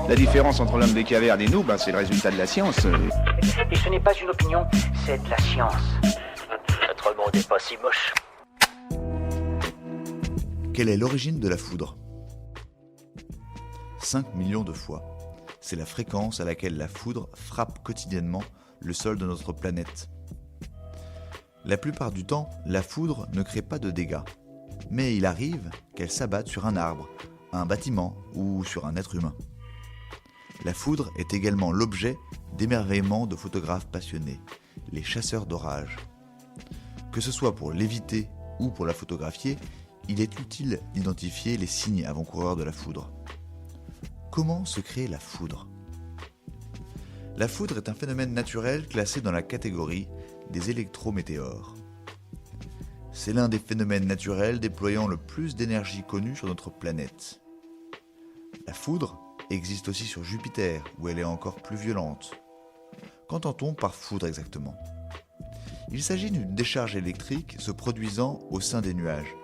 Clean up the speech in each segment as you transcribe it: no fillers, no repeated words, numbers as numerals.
La différence entre l'homme des cavernes et nous, c'est le résultat de la science. Et ce n'est pas une opinion, c'est de la science. Notre monde n'est pas si moche. Quelle est l'origine de la foudre ? 5 millions de fois. C'est la fréquence à laquelle la foudre frappe quotidiennement le sol de notre planète. La plupart du temps, la foudre ne crée pas de dégâts. Mais il arrive qu'elle s'abatte sur un arbre, un bâtiment ou sur un être humain. La foudre est également l'objet d'émerveillement de photographes passionnés, les chasseurs d'orage. Que ce soit pour l'éviter ou pour la photographier, il est utile d'identifier les signes avant-coureurs de la foudre. Comment se crée la foudre ? La foudre est un phénomène naturel classé dans la catégorie des électrométéores. C'est l'un des phénomènes naturels déployant le plus d'énergie connue sur notre planète. La foudre existe aussi sur Jupiter, où elle est encore plus violente. Qu'entend-on par foudre exactement ? Il s'agit d'une décharge électrique se produisant au sein des nuages.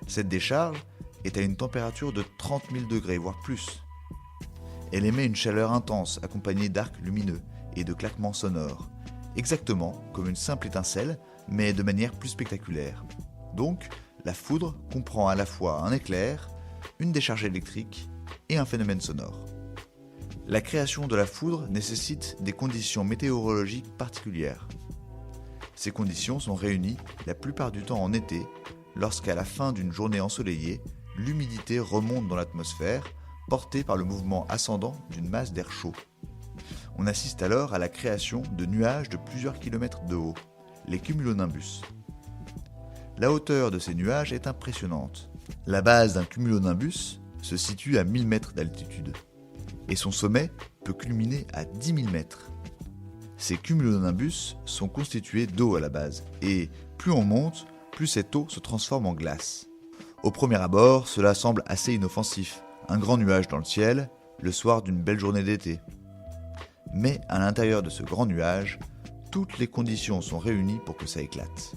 Cette décharge est à une température de 30 000 degrés, voire plus. Elle émet une chaleur intense accompagnée d'arcs lumineux et de claquements sonores, exactement comme une simple étincelle, mais de manière plus spectaculaire. Donc, la foudre comprend à la fois un éclair, une décharge électrique et un phénomène sonore. La création de la foudre nécessite des conditions météorologiques particulières. Ces conditions sont réunies la plupart du temps en été, lorsqu'à la fin d'une journée ensoleillée, l'humidité remonte dans l'atmosphère, portée par le mouvement ascendant d'une masse d'air chaud. On assiste alors à la création de nuages de plusieurs kilomètres de haut, les cumulonimbus. La hauteur de ces nuages est impressionnante. La base d'un cumulonimbus se situe à 1000 mètres d'altitude, et son sommet peut culminer à 10 000 mètres. Ces cumulonimbus sont constitués d'eau à la base, et plus on monte, plus cette eau se transforme en glace. Au premier abord, cela semble assez inoffensif, un grand nuage dans le ciel, le soir d'une belle journée d'été. Mais à l'intérieur de ce grand nuage, toutes les conditions sont réunies pour que ça éclate.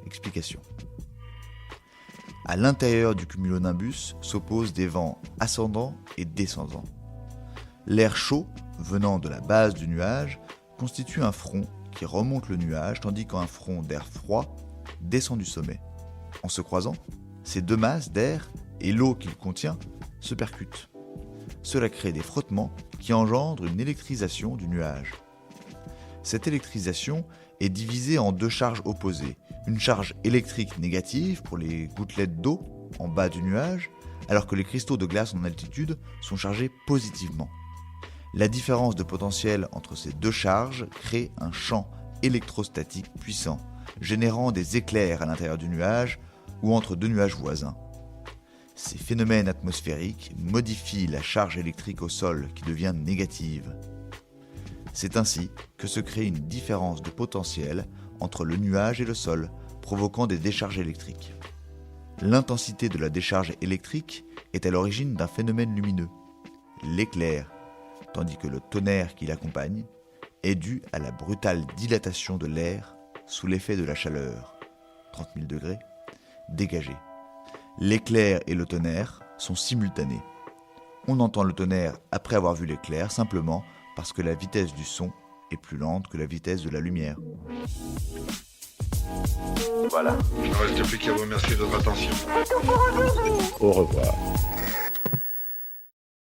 Explication. À l'intérieur du cumulonimbus s'opposent des vents ascendants et descendants. L'air chaud, venant de la base du nuage, constitue un front qui remonte le nuage, tandis qu'un front d'air froid descend du sommet. En se croisant, ces deux masses d'air et l'eau qu'il contient se percutent. Cela crée des frottements qui engendrent une électrisation du nuage. Cette électrisation est divisée en deux charges opposées. Une charge électrique négative pour les gouttelettes d'eau en bas du nuage, alors que les cristaux de glace en altitude sont chargés positivement. La différence de potentiel entre ces deux charges crée un champ électrostatique puissant, générant des éclairs à l'intérieur du nuage ou entre deux nuages voisins. Ces phénomènes atmosphériques modifient la charge électrique au sol qui devient négative. C'est ainsi que se crée une différence de potentiel entre le nuage et le sol, provoquant des décharges électriques. L'intensité de la décharge électrique est à l'origine d'un phénomène lumineux, l'éclair, tandis que le tonnerre qui l'accompagne est dû à la brutale dilatation de l'air sous l'effet de la chaleur, 30 000 degrés, dégagée. L'éclair et le tonnerre sont simultanés. On entend le tonnerre après avoir vu l'éclair simplement parce que la vitesse du son est plus lente que la vitesse de la lumière. Voilà. Il ne reste plus qu'à vous remercier de votre attention. Au revoir.